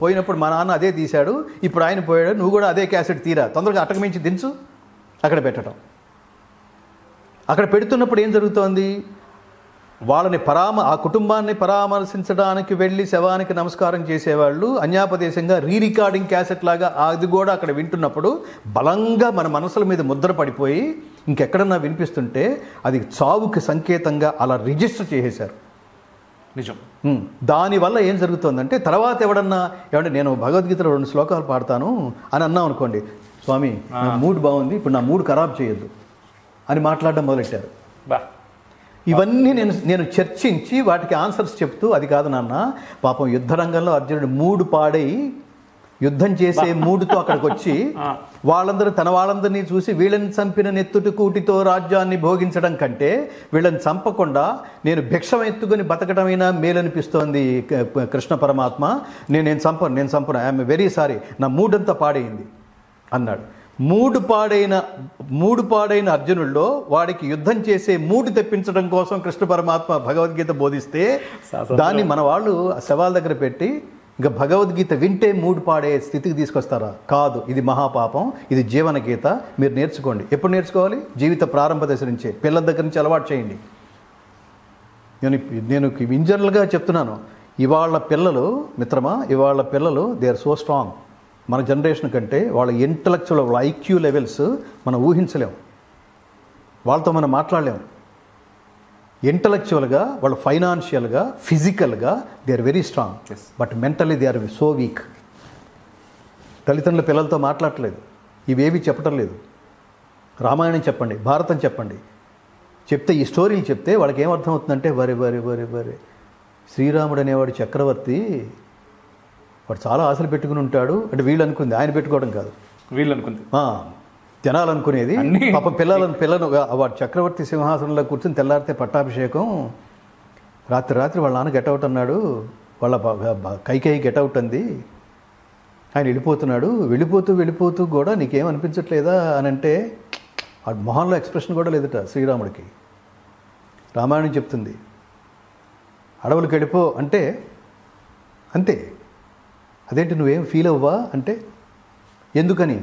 పోయినప్పుడు మా నాన్న అదే తీశాడు, ఇప్పుడు ఆయన పోయాడు, నువ్వు కూడా అదే క్యాసెట్ తీరా, తొందరగా అటకమించి దించు, అక్కడ పెట్టడం. అక్కడ పెడుతున్నప్పుడు ఏం జరుగుతోంది? వాళ్ళని ఆ కుటుంబాన్ని పరామర్శించడానికి వెళ్ళి శవానికి నమస్కారం చేసేవాళ్ళు అన్యాపదేశంగా రికార్డింగ్ క్యాసెట్ లాగా అది కూడా అక్కడ వింటున్నప్పుడు బలంగా మన మనసుల మీద ముద్ర పడిపోయి ఇంకెక్కడన్నా వినిపిస్తుంటే అది చావుకి సంకేతంగా అలా రిజిస్టర్ చేసేశారు. నిజం. దానివల్ల ఏం జరుగుతుందంటే తర్వాత ఏమంటే నేను భగవద్గీతలో 2 శ్లోకాలు పాడతాను అని అన్నాం అనుకోండి, స్వామి నా మూడ్ బాగుంది, ఇప్పుడు నా మూడ్ ఖరాబ్ చేయొద్దు అని మాట్లాడడం మొదలెట్టారు. ఇవన్నీ నేను చర్చించి వాటికి ఆన్సర్స్ చెప్తూ, అది కాదు నాన్న, పాపం యుద్ధ రంగంలో అర్జునుడు మూడు పాడై యుద్ధం చేసే మూడుతో అక్కడికి వచ్చి వాళ్ళందరినీ చూసి వీళ్ళని చంపిన నెత్తుటి కూటితో రాజ్యాన్ని భోగించడం కంటే వీళ్ళని చంపకుండా నేను భిక్షం ఎత్తుకొని బతకడమైనా మేలనిపిస్తోంది కృష్ణ పరమాత్మ, నేను చంపను, ఐఎమ్ వెరీ సారీ, నా మూడంతా పాడైంది అన్నాడు. మూడు పాడైన అర్జునుల్లో వాడికి యుద్ధం చేసే మూడు తెప్పించడం కోసం కృష్ణ పరమాత్మ భగవద్గీత బోధిస్తే దాన్ని మన వాళ్ళు శవాల దగ్గర పెట్టి ఇంకా భగవద్గీత వింటే మూడు పాడే స్థితికి తీసుకొస్తారా? కాదు, ఇది మహాపాపం, ఇది జీవన గీత, మీరు నేర్చుకోండి. ఎప్పుడు నేర్చుకోవాలి? జీవిత ప్రారంభ దశ నుంచే, పిల్లల దగ్గర నుంచి అలవాటు చేయండి. నేను ఇన్ జనరల్గా చెప్తున్నాను, ఇవాళ పిల్లలు మిత్రమా, ఇవాళ పిల్లలు దే ఆర్ సో స్ట్రాంగ్. మన జనరేషన్ కంటే వాళ్ళ ఇంటలెక్చువల్, వాళ్ళ ఐక్యూ లెవెల్స్ మనం ఊహించలేము, వాళ్ళతో మనం మాట్లాడలేము. ఇంటలెక్చువల్గా, వాళ్ళు ఫైనాన్షియల్గా, ఫిజికల్గా they are very strong, but mentally they are so weak. తల్లిదండ్రులు పిల్లలతో మాట్లాడలేదు, ఇవేవి చెప్పటం లేదు. రామాయణం చెప్పండి, భారతం చెప్పండి, చెప్తే ఈ స్టోరీలు చెప్తే వాళ్ళకి ఏమర్థం అవుతుందంటే, వరే శ్రీరాముడు అనేవాడు చక్రవర్తి, వాడు చాలా ఆశలు పెట్టుకుని ఉంటాడు అంటే వీళ్ళు అనుకుంది, ఆయన పెట్టుకోవడం కాదు, వీళ్ళు అనుకుంది, జనాలు అనుకునేది. పాపం పిల్లలు వాడు చక్రవర్తి సింహాసనంలో కూర్చొని తెల్లారితే పట్టాభిషేకం, రాత్రి వాళ్ళ నాన్న గెటౌట్ అన్నాడు, వాళ్ళ కైకేయి గెటౌట్ అంది, ఆయన వెళ్ళిపోతూ కూడా నీకేం అనిపించట్లేదా అని అంటే ఆ మొహంలో ఎక్స్ప్రెషన్ కూడా లేదట శ్రీరాముడికి. రామాయణం చెప్తుంది, అడవులకు వెళ్ళిపో అంటే అంతే. అదేంటి నువ్వేం ఫీల్ అవ్వా అంటే, ఎందుకని?